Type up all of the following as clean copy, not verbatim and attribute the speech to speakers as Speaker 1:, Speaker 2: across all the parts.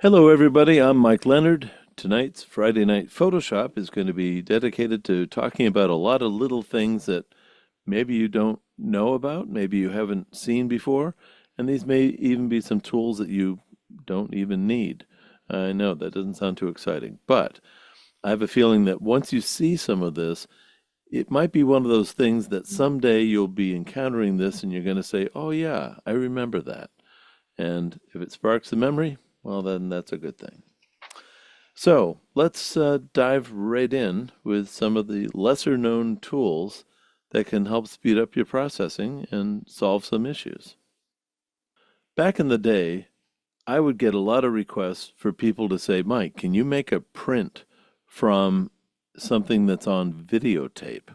Speaker 1: Hello, everybody. I'm Mike Leonard. Tonight's Friday Night Photoshop is going to be dedicated to talking about a lot of little things that maybe you don't know about, maybe you haven't seen before, and these may even be some tools that you don't even need. I know that doesn't sound too exciting, but I have a feeling that once you see some of this, it might be one of those things that someday you'll be encountering this and you're going to say, oh, yeah, I remember that. And if it sparks a memory, well, then that's a good thing. So let's dive right in with some of the lesser known tools that can help speed up your processing and solve some issues. Back in the day, I would get a lot of requests for people to say, Mike, can you make a print from something that's on videotape?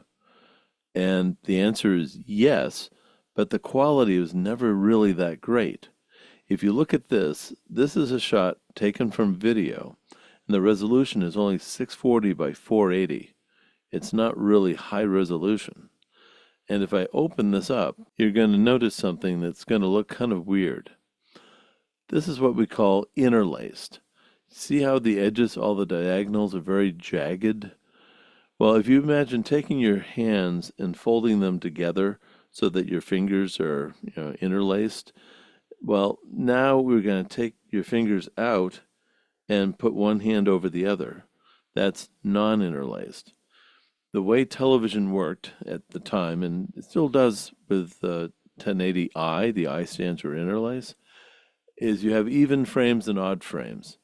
Speaker 1: And the answer is yes, but the quality was never really that great. If you look at this, this is a shot taken from video, and the resolution is only 640 by 480. It's not really high resolution. And if I open this up, you're going to notice something that's going to look kind of weird. This is what we call interlaced. See how the edges, all the diagonals are very jagged? Well, if you imagine taking your hands and folding them together so that your fingers are, interlaced, well, now we're going to take your fingers out and put one hand over the other. That's non-interlaced. The way television worked at the time, and it still does with 1080i, the I stands for interlace, is you have even frames and odd frames.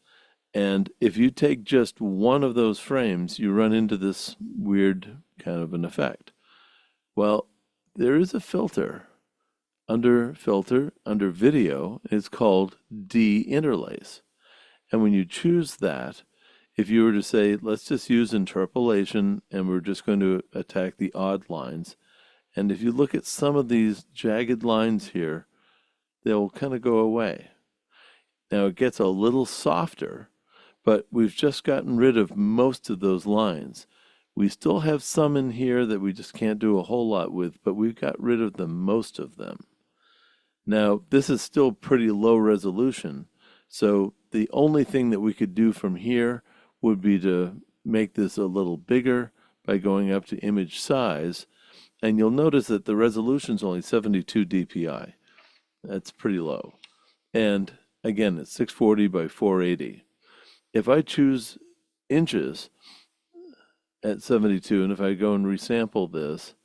Speaker 1: And if you take just one of those frames, you run into this weird kind of an effect. Well, there is a filter under video. It's called de-interlace. And when you choose that, if you were to say, let's just use interpolation and we're just going to attack the odd lines. And if you look at some of these jagged lines here, they'll kind of go away. Now it gets a little softer, but we've just gotten rid of most of those lines. We still have some in here that we just can't do a whole lot with, but we've got rid of most of them. Now, this is still pretty low resolution, so the only thing that we could do from here would be to make this a little bigger by going up to image size, and you'll notice that the resolution is only 72 dpi. That's pretty low. And again, it's 640 by 480. If I choose inches at 72, and if I go and resample this,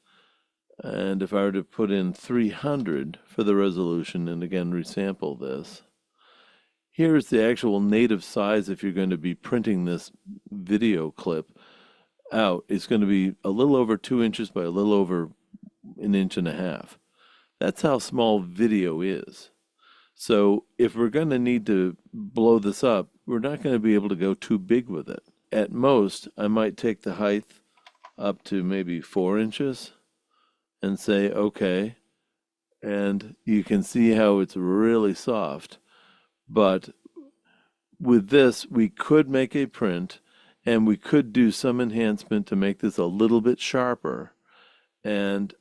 Speaker 1: and if I were to put in 300 for the resolution, and again resample this, here's the actual native size if you're going to be printing this video clip out. It's going to be a little over 2 inches by a little over an inch and a half. That's how small video is. So if we're going to need to blow this up, we're not going to be able to go too big with it. At most, I might take the height up to maybe 4 inches and say, okay, and you can see how it's really soft. But with this, we could make a print and we could do some enhancement to make this a little bit sharper. And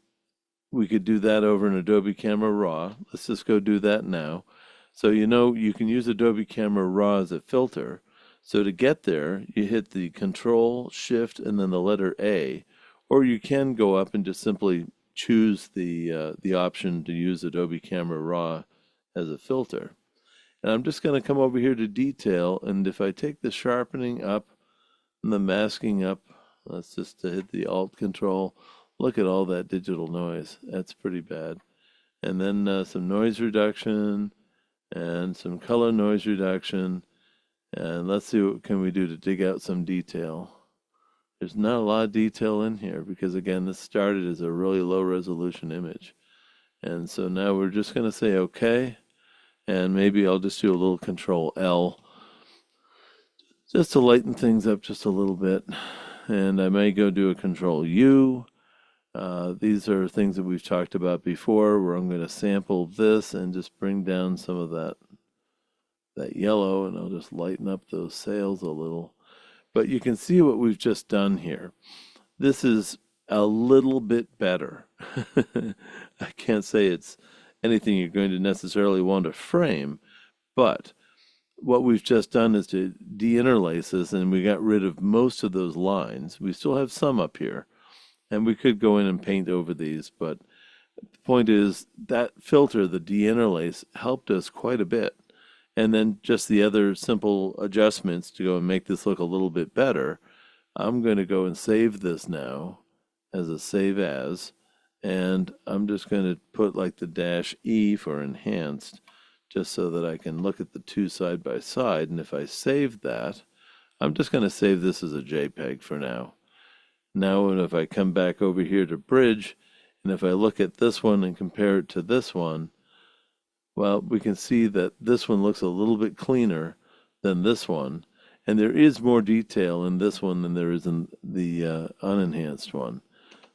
Speaker 1: we could do that over in Adobe Camera Raw. Let's just go do that now. So you can use Adobe Camera Raw as a filter. So to get there, you hit the Control, Shift, and then the letter A, or you can go up and just simply choose the option to use Adobe Camera Raw as a filter. And I'm just going to come over here to detail, and if I take the sharpening up and the masking up, let's just hit the Alt Control. Look at all that digital noise. That's pretty bad. And then some noise reduction and some color noise reduction. And let's see what can we do to dig out some detail. There's not a lot of detail in here because, again, this started as a really low resolution image. And so now we're just going to say OK. And maybe I'll just do a little Control L just to lighten things up just a little bit. And I may go do a Control U. These are things that we've talked about before, where I'm going to sample this and just bring down some of that yellow, and I'll just lighten up those sails a little. But you can see what we've just done here. This is a little bit better. I can't say it's anything you're going to necessarily want to frame, but what we've just done is to deinterlace this, and we got rid of most of those lines. We still have some up here, and we could go in and paint over these, but the point is that filter, the deinterlace, helped us quite a bit. And then just the other simple adjustments to go and make this look a little bit better. I'm going to go and save this now as a save as, and I'm just going to put like the -E for enhanced, just so that I can look at the two side by side. And if I save that, I'm just going to save this as a JPEG for now. Now, if I come back over here to Bridge, and if I look at this one and compare it to this one, well, we can see that this one looks a little bit cleaner than this one. And there is more detail in this one than there is in the unenhanced one.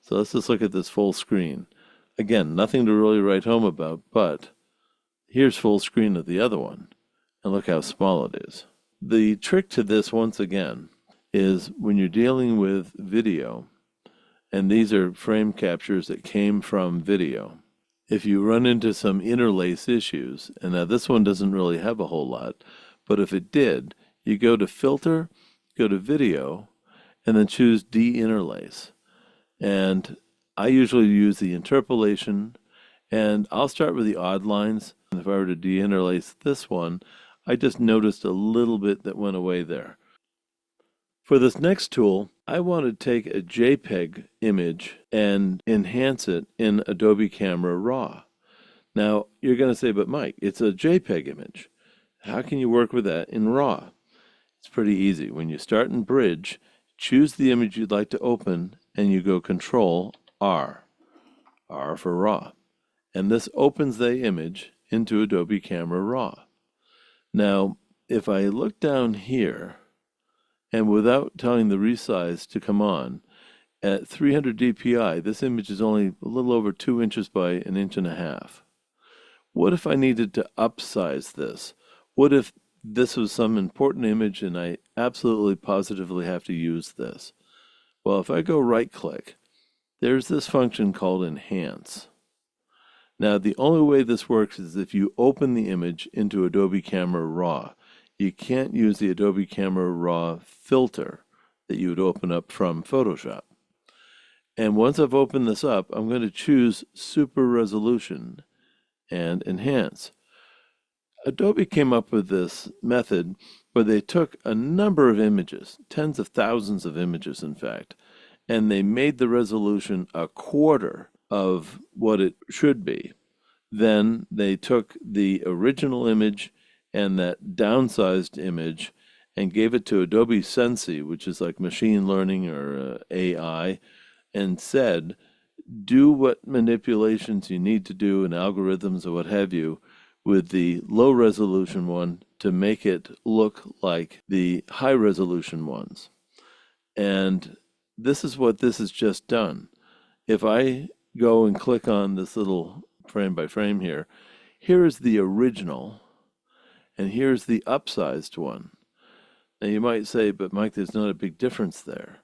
Speaker 1: So let's just look at this full screen. Again, nothing to really write home about, but here's full screen of the other one. And look how small it is. The trick to this, once again, is when you're dealing with video, and these are frame captures that came from video. If you run into some interlace issues, and now this one doesn't really have a whole lot, but if it did, you go to Filter, go to Video, and then choose Deinterlace. And I usually use the interpolation, and I'll start with the odd lines. And if I were to deinterlace this one, I just noticed a little bit that went away there. For this next tool, I want to take a JPEG image and enhance it in Adobe Camera Raw. Now, you're going to say, but Mike, it's a JPEG image. How can you work with that in RAW? It's pretty easy. When you start in Bridge, choose the image you'd like to open, and you go Control R, R for RAW. And this opens the image into Adobe Camera Raw. Now, if I look down here, and without telling the resize to come on, at 300 dpi, this image is only a little over 2 inches by 1.5 inches. What if I needed to upsize this? What if this was some important image and I absolutely positively have to use this? Well, if I go right-click, there's this function called Enhance. Now, the only way this works is if you open the image into Adobe Camera Raw. You can't use the Adobe Camera Raw filter that you would open up from Photoshop. And once I've opened this up, I'm going to choose Super Resolution and Enhance. Adobe came up with this method where they took a number of images, tens of thousands of images in fact, and they made the resolution a quarter of what it should be. Then they took the original image and that downsized image and gave it to Adobe Sensei, which is like machine learning or AI, and said, do what manipulations you need to do in algorithms or what have you with the low resolution one to make it look like the high resolution ones. And this is what this has just done. If I go and click on this little frame by frame here, here is the original, and here's the upsized one. Now you might say, but Mike, there's not a big difference there.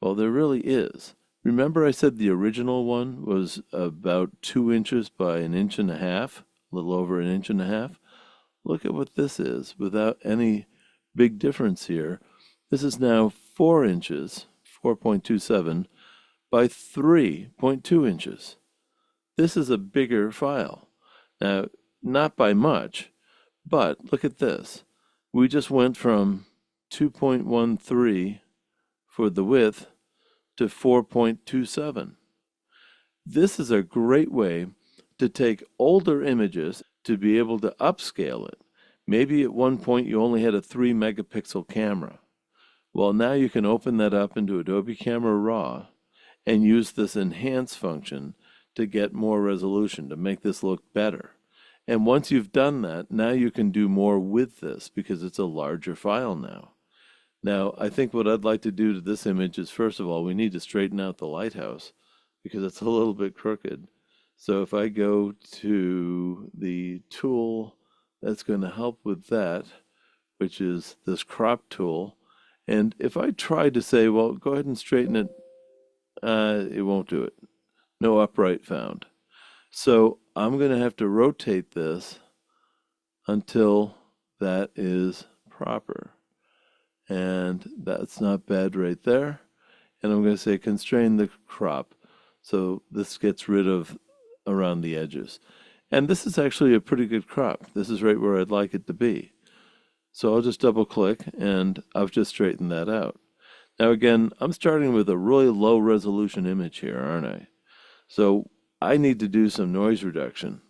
Speaker 1: Well, there really is. Remember I said the original one was about 2 inches by 1.5 inches, a little over 1.5 inches. Look at what this is without any big difference here. This is now 4 inches, 4.27 by 3.2 inches. This is a bigger file. Now, not by much, but look at this. We just went from 2.13 for the width to 4.27. This is a great way to take older images to be able to upscale it. Maybe at one point you only had a 3 megapixel camera. Well, now you can open that up into Adobe Camera Raw and use this enhance function to get more resolution, to make this look better. And once you've done that, now you can do more with this because it's a larger file now. Now, I think what I'd like to do to this image is, first of all, we need to straighten out the lighthouse because it's a little bit crooked. So if I go to the tool that's going to help with that, which is this crop tool, and if I try to say, well, go ahead and straighten it, it won't do it. No upright found. So I'm going to have to rotate this until that is proper. And that's not bad right there. And I'm going to say constrain the crop. So this gets rid of around the edges. And this is actually a pretty good crop. This is right where I'd like it to be. So I'll just double click and I've just straightened that out. Now again, I'm starting with a really low resolution image here, aren't I? So I need to do some noise reduction.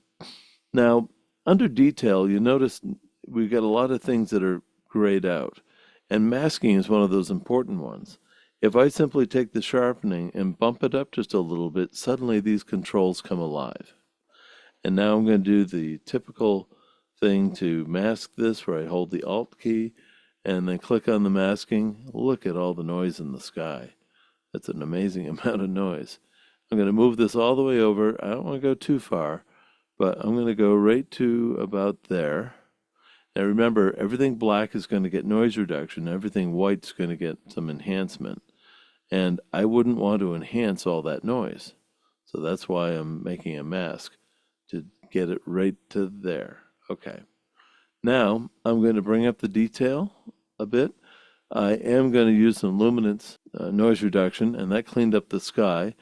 Speaker 1: Now, under detail, you notice we've got a lot of things that are grayed out, and masking is one of those important ones. If I simply take the sharpening and bump it up just a little bit, suddenly these controls come alive. And now I'm going to do the typical thing to mask this, where I hold the Alt key and then click on the masking. Look at all the noise in the sky. That's an amazing amount of noise. I'm going to move this all the way over. I don't want to go too far, but I'm going to go right to about there. Now remember, everything black is going to get noise reduction. Everything white's going to get some enhancement. And I wouldn't want to enhance all that noise. So that's why I'm making a mask, to get it right to there. Okay. Now I'm going to bring up the detail a bit. I am going to use some luminance noise reduction, and that cleaned up the sky.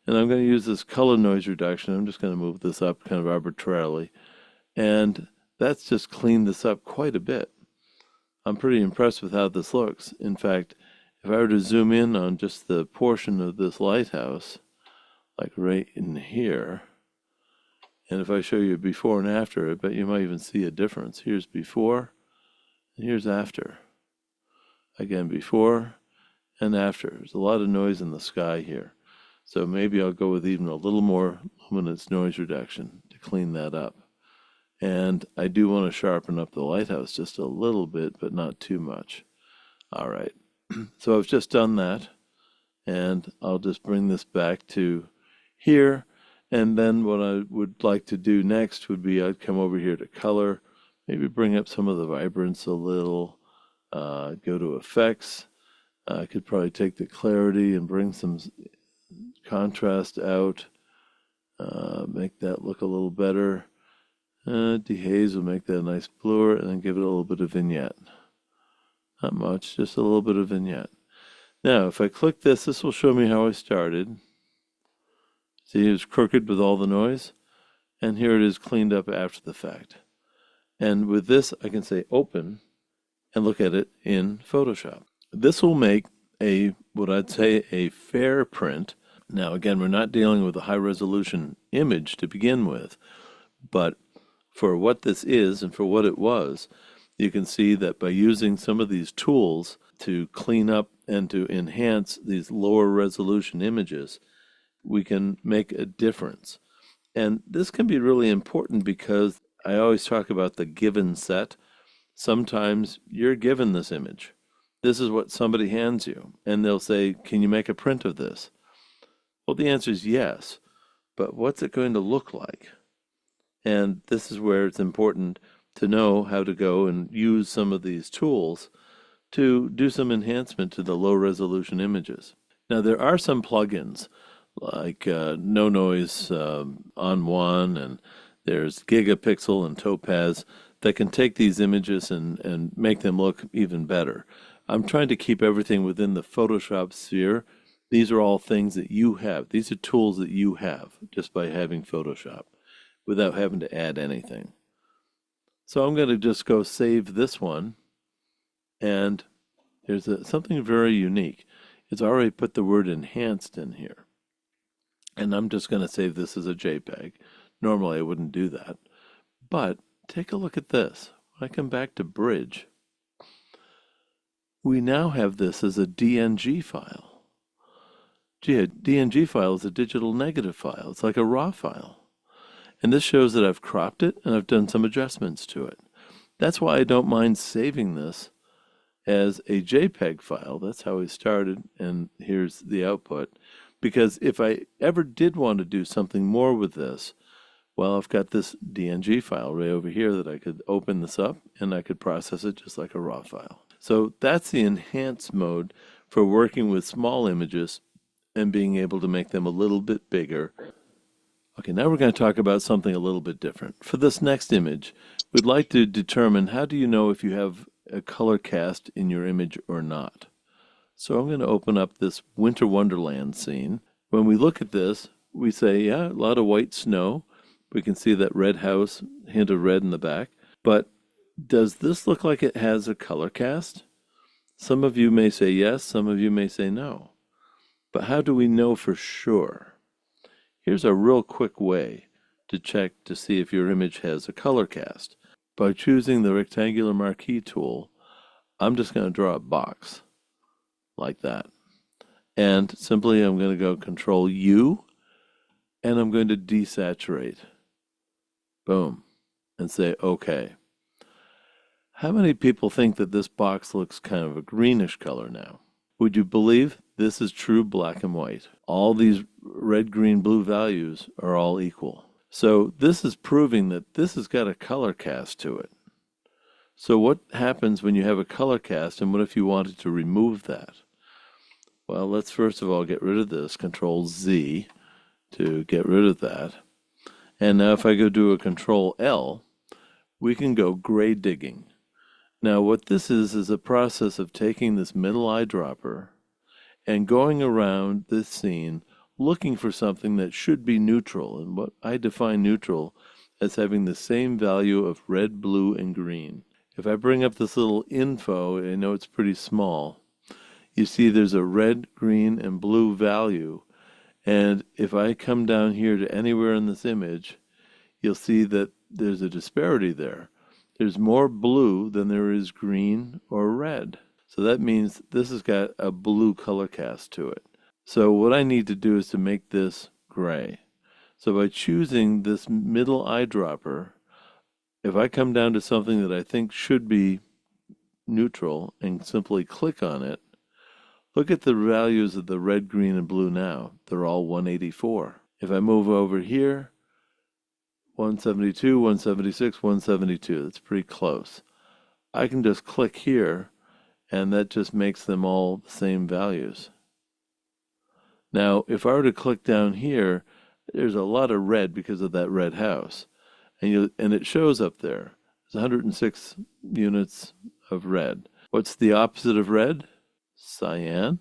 Speaker 1: And I'm going to use this color noise reduction. I'm just going to move this up kind of arbitrarily. And that's just cleaned this up quite a bit. I'm pretty impressed with how this looks. In fact, if I were to zoom in on just the portion of this lighthouse, like right in here, and if I show you before and after, I bet you might even see a difference. Here's before, and here's after. Again, before and after. There's a lot of noise in the sky here. So maybe I'll go with even a little more luminance noise reduction to clean that up. And I do want to sharpen up the lighthouse just a little bit, but not too much. All right. So I've just done that, and I'll just bring this back to here. And then what I would like to do next would be I'd come over here to color, maybe bring up some of the vibrance a little, go to effects. I could probably take the clarity and bring some contrast out, make that look a little better. Dehaze will make that a nice bluer, and then give it a little bit of vignette. Not much, just a little bit of vignette. Now, if I click this, this will show me how I started. See, it was crooked with all the noise, and here it is cleaned up after the fact. And with this, I can say open and look at it in Photoshop. This will make what I'd say a fair print. Now, again, we're not dealing with a high-resolution image to begin with, but for what this is and for what it was, you can see that by using some of these tools to clean up and to enhance these lower resolution images, we can make a difference. And this can be really important because I always talk about the given set. Sometimes you're given this image. This is what somebody hands you, and they'll say, can you make a print of this? Well, the answer is yes, but what's it going to look like? And this is where it's important to know how to go and use some of these tools to do some enhancement to the low resolution images. Now, there are some plugins like No Noise On1, and there's Gigapixel and Topaz that can take these images and make them look even better. I'm trying to keep everything within the Photoshop sphere. These are all things that you have. These are tools that you have just by having Photoshop without having to add anything. So I'm going to just go save this one, and there's something very unique. It's already put the word enhanced in here. And I'm just going to save this as a JPEG. Normally I wouldn't do that. But take a look at this. When I come back to Bridge, we now have this as a DNG file. Gee, a DNG file is a digital negative file. It's like a RAW file. And this shows that I've cropped it and I've done some adjustments to it. That's why I don't mind saving this as a JPEG file. That's how we started, and here's the output. Because if I ever did want to do something more with this, well, I've got this DNG file right over here that I could open this up and I could process it just like a RAW file. So that's the enhance mode for working with small images and being able to make them a little bit bigger. Okay, now we're going to talk about something a little bit different. For this next image, we'd like to determine how do you know if you have a color cast in your image or not. So I'm going to open up this Winter Wonderland scene. When we look at this, we say, yeah, a lot of white snow. We can see that red house, hint of red in the back. But does this look like it has a color cast? Some of you may say yes, some of you may say no. But how do we know for sure? Here's a real quick way to check to see if your image has a color cast. By choosing the rectangular marquee tool, I'm just going to draw a box like that. And simply I'm going to go Control U, and I'm going to desaturate. Boom. And say OK. How many people think that this box looks kind of a greenish color now? Would you believe this is true black and white? All these red, green, blue values are all equal. So this is proving that this has got a color cast to it. So what happens when you have a color cast, and what if you wanted to remove that? Well, let's first of all get rid of this, Control Z to get rid of that. And now if I go do a Control L, we can go gray digging. Now what this is a process of taking this middle eyedropper and going around this scene looking for something that should be neutral. And what I define neutral as having the same value of red, blue, and green. If I bring up this little info, I know it's pretty small. You see there's a red, green, and blue value. And if I come down here to anywhere in this image, you'll see that there's a disparity there. There's more blue than there is green or red. So that means this has got a blue color cast to it. So what I need to do is to make this gray. So by choosing this middle eyedropper, if I come down to something that I think should be neutral and simply click on it, look at the values of the red, green, and blue now. They're all 184. If I move over here, 172, 176, 172. That's pretty close. I can just click here, and that just makes them all the same values. Now, if I were to click down here, there's a lot of red because of that red house. And it shows up there. There's 106 units of red. What's the opposite of red? Cyan.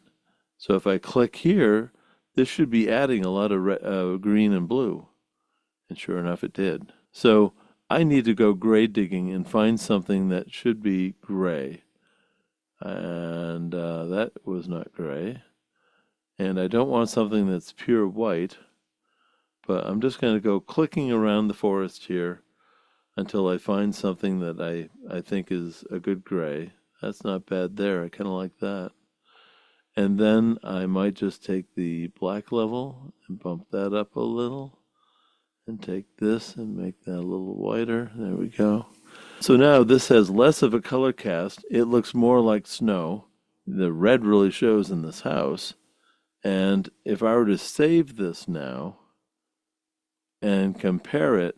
Speaker 1: So if I click here, this should be adding a lot of green and blue. And sure enough, it did. So I need to go gray digging and find something that should be gray. And that was not gray. And I don't want something that's pure white. But I'm just going to go clicking around the forest here until I find something that I think is a good gray. That's not bad there. I kind of like that. And then I might just take the black level and bump that up a little. And take this and make that a little whiter. There we go. So now this has less of a color cast. It looks more like snow. The red really shows in this house. And if I were to save this now and compare it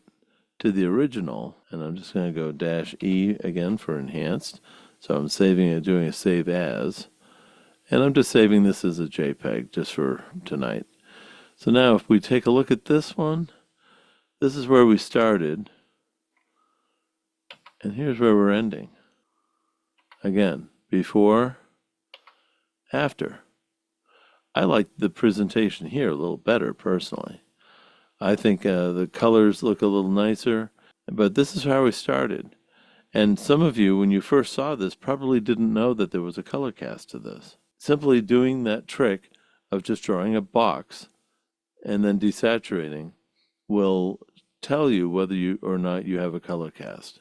Speaker 1: to the original, and I'm just going to go -E again for enhanced. So I'm saving it, doing a save as. And I'm just saving this as a JPEG just for tonight. So now if we take a look at this one, this is where we started, and here's where we're ending. Again, before, after. I like the presentation here a little better, personally. I think the colors look a little nicer, but this is how we started. And some of you, when you first saw this, probably didn't know that there was a color cast to this. Simply doing that trick of just drawing a box and then desaturating will tell you whether you or not you have a color cast.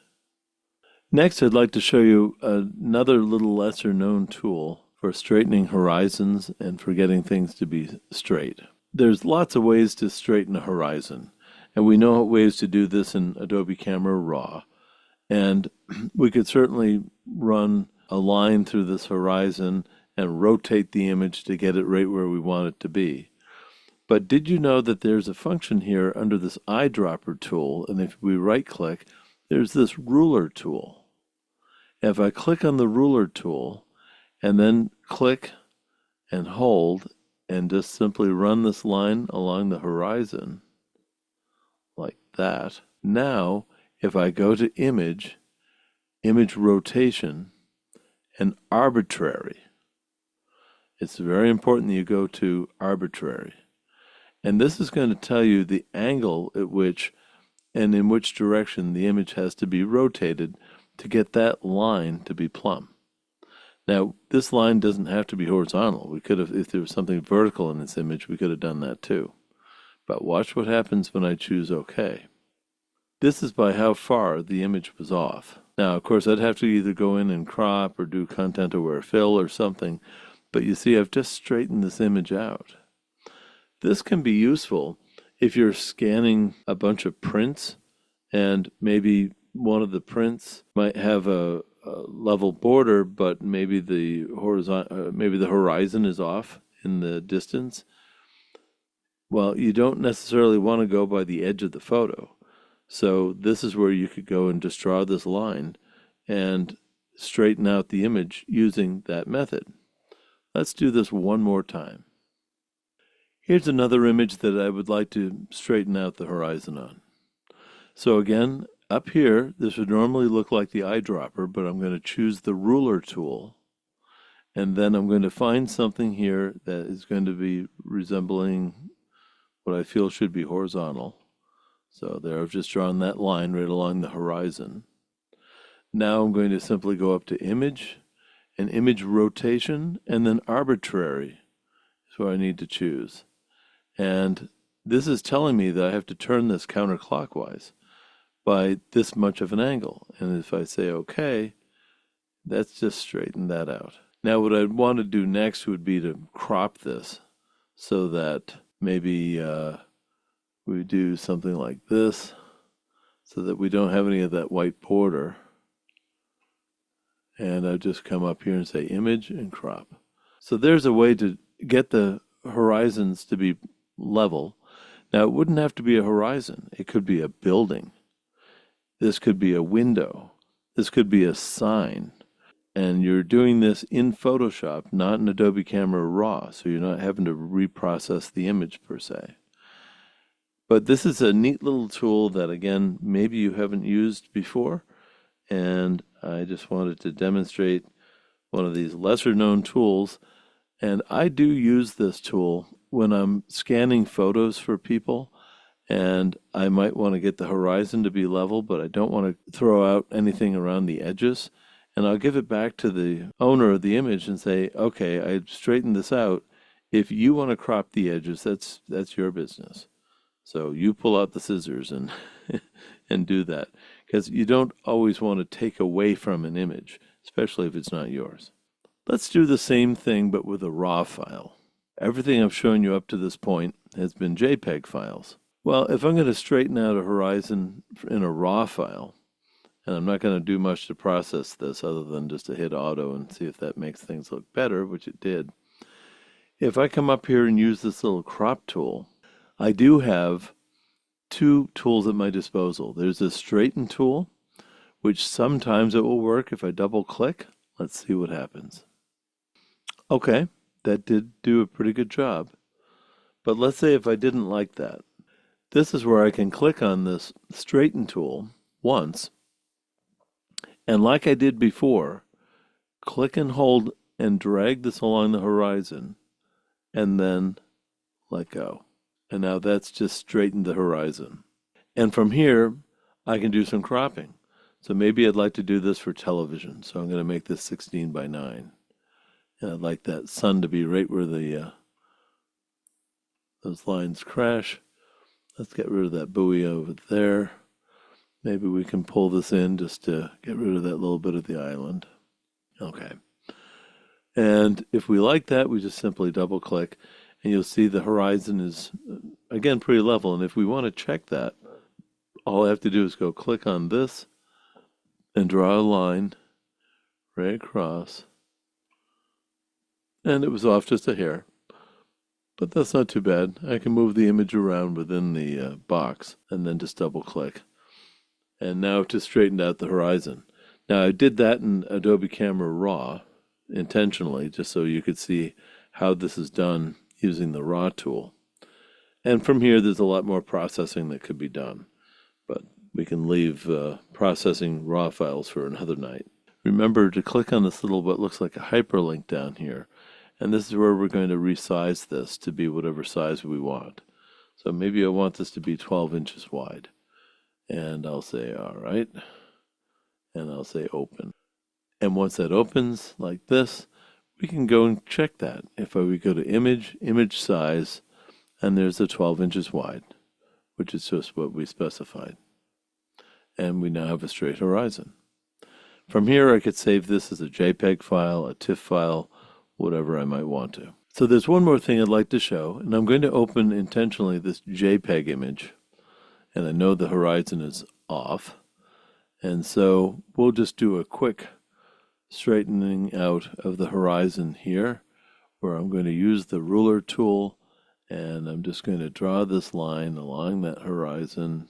Speaker 1: Next, I'd like to show you another little lesser known tool for straightening horizons and for getting things to be straight. There's lots of ways to straighten a horizon, and we know ways to do this in Adobe Camera Raw. And we could certainly run a line through this horizon and rotate the image to get it right where we want it to be. But did you know that there's a function here under this eyedropper tool, and if we right-click, there's this ruler tool. If I click on the ruler tool and then click and hold and just simply run this line along the horizon, that. Now, if I go to image, image rotation, and arbitrary, it's very important that you go to arbitrary. And this is going to tell you the angle at which and in which direction the image has to be rotated to get that line to be plumb. Now, this line doesn't have to be horizontal. We could have, if there was something vertical in this image, we could have done that too. But watch what happens when I choose OK. This is by how far the image was off. Now, of course, I'd have to either go in and crop or do content-aware fill or something, but you see I've just straightened this image out. This can be useful if you're scanning a bunch of prints and maybe one of the prints might have a level border, but maybe the horizon is off in the distance. Well, you don't necessarily want to go by the edge of the photo. So this is where you could go and just draw this line and straighten out the image using that method. Let's do this one more time. Here's another image that I would like to straighten out the horizon on. So again, up here, this would normally look like the eyedropper, but I'm going to choose the ruler tool. And then I'm going to find something here that is going to be resembling what I feel should be horizontal. So there, I've just drawn that line right along the horizon. Now I'm going to simply go up to image and image rotation, and then arbitrary is what I need to choose. And this is telling me that I have to turn this counterclockwise by this much of an angle. And if I say OK, that's just straightened that out. Now what I'd want to do next would be to crop this so that maybe we do something like this so that we don't have any of that white border. And I just come up here and say image and crop. So there's a way to get the horizons to be level. Now it wouldn't have to be a horizon. It could be a building. This could be a window. This could be a sign. And you're doing this in Photoshop, not in Adobe Camera Raw, so you're not having to reprocess the image per se. But this is a neat little tool that, again, maybe you haven't used before, and I just wanted to demonstrate one of these lesser-known tools. And I do use this tool when I'm scanning photos for people, and I might want to get the horizon to be level, but I don't want to throw out anything around the edges. And I'll give it back to the owner of the image and say, okay, I straightened this out. If you want to crop the edges, that's your business. So you pull out the scissors and and do that, because you don't always want to take away from an image, especially if it's not yours. Let's do the same thing, but with a RAW file. Everything I've shown you up to this point has been JPEG files. Well, if I'm going to straighten out a horizon in a RAW file, and I'm not going to do much to process this other than just to hit auto and see if that makes things look better, which it did. If I come up here and use this little crop tool, I do have two tools at my disposal. There's a straighten tool, which sometimes it will work if I double click. Let's see what happens. Okay, that did do a pretty good job. But let's say if I didn't like that. This is where I can click on this straighten tool once, and like I did before, click and hold and drag this along the horizon, and then let go. And now that's just straightened the horizon. And from here, I can do some cropping. So maybe I'd like to do this for television. So I'm going to make this 16 by 9. And I'd like that sun to be right where the those lines crash. Let's get rid of that buoy over there. Maybe we can pull this in just to get rid of that little bit of the island. Okay. And if we like that, we just simply double click, and you'll see the horizon is, again, pretty level. And if we want to check that, all I have to do is go click on this and draw a line right across. And it was off just a hair. But that's not too bad. I can move the image around within the box and then just double click. And now to straighten out the horizon. Now I did that in Adobe Camera Raw intentionally, just so you could see how this is done using the Raw tool. And from here, there's a lot more processing that could be done. but we can leave processing raw files for another night. Remember to click on this little what looks like a hyperlink down here, and this is where we're going to resize this to be whatever size we want. So maybe I want this to be 12 inches wide, and I'll say all right, and I'll say open. And once that opens like this, we can go and check that. If we go to image size, and there's the 12 inches wide, which is just what we specified. And we now have a straight horizon. From here, I could save this as a JPEG file, a TIFF file, whatever I might want to. So there's one more thing I'd like to show, and I'm going to open intentionally this JPEG image. And I know the horizon is off. And so we'll just do a quick straightening out of the horizon here, where I'm going to use the ruler tool, and I'm just going to draw this line along that horizon,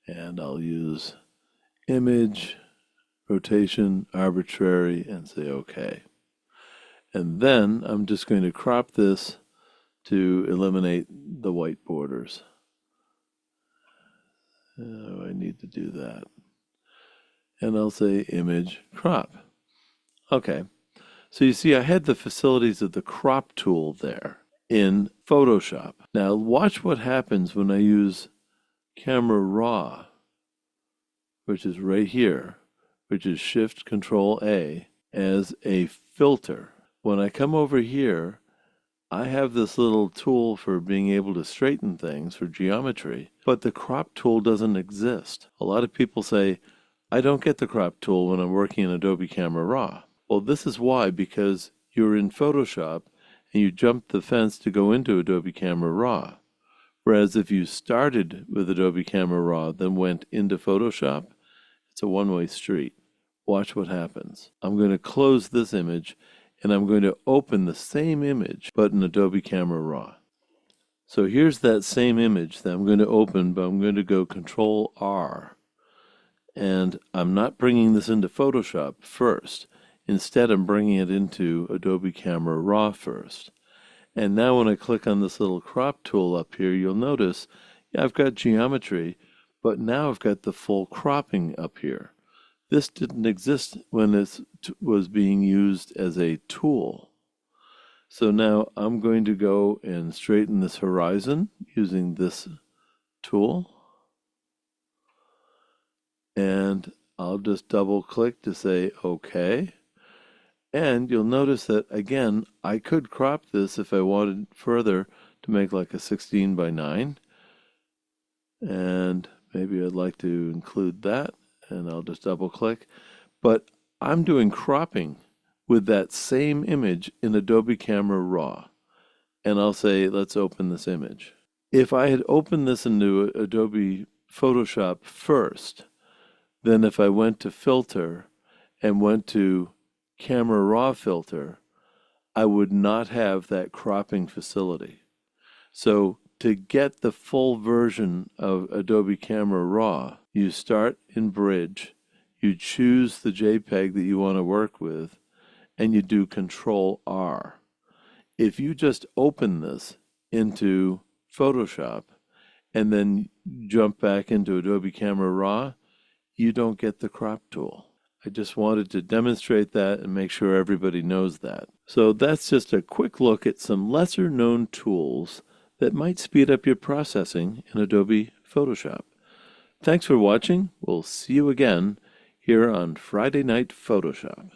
Speaker 1: and I'll use image, rotation, arbitrary, and say OK. And then I'm just going to crop this to eliminate the white borders. I need to do that. And I'll say image crop. Okay, so you see I had the facilities of the crop tool there in Photoshop. Now watch what happens when I use Camera Raw, which is right here, which is Shift Control A, as a filter. When I come over here, I have this little tool for being able to straighten things for geometry, but the crop tool doesn't exist. A lot of people say, I don't get the crop tool when I'm working in Adobe Camera Raw. Well, this is why, because you're in Photoshop and you jumped the fence to go into Adobe Camera Raw. Whereas if you started with Adobe Camera Raw, then went into Photoshop, it's a one-way street. Watch what happens. I'm going to close this image, and I'm going to open the same image, but in Adobe Camera Raw. So here's that same image that I'm going to open, but I'm going to go Control R. And I'm not bringing this into Photoshop first. Instead, I'm bringing it into Adobe Camera Raw first. And now when I click on this little crop tool up here, you'll notice I've got geometry, but now I've got the full cropping up here. This didn't exist when this was being used as a tool. So now I'm going to go and straighten this horizon using this tool. And I'll just double click to say OK. And you'll notice that, again, I could crop this if I wanted further to make like a 16 by 9. And maybe I'd like to include that, and I'll just double click. But I'm doing cropping with that same image in Adobe Camera Raw. And I'll say, let's open this image. If I had opened this into Adobe Photoshop first, then if I went to Filter and went to Camera Raw filter, I would not have that cropping facility. So to get the full version of Adobe Camera Raw, you start in Bridge, you choose the JPEG that you want to work with, and you do Control R. If you just open this into Photoshop and then jump back into Adobe Camera Raw, you don't get the crop tool. I just wanted to demonstrate that and make sure everybody knows that. So that's just a quick look at some lesser known tools that might speed up your processing in Adobe Photoshop. Thanks for watching. We'll see you again here on Friday Night Photoshop.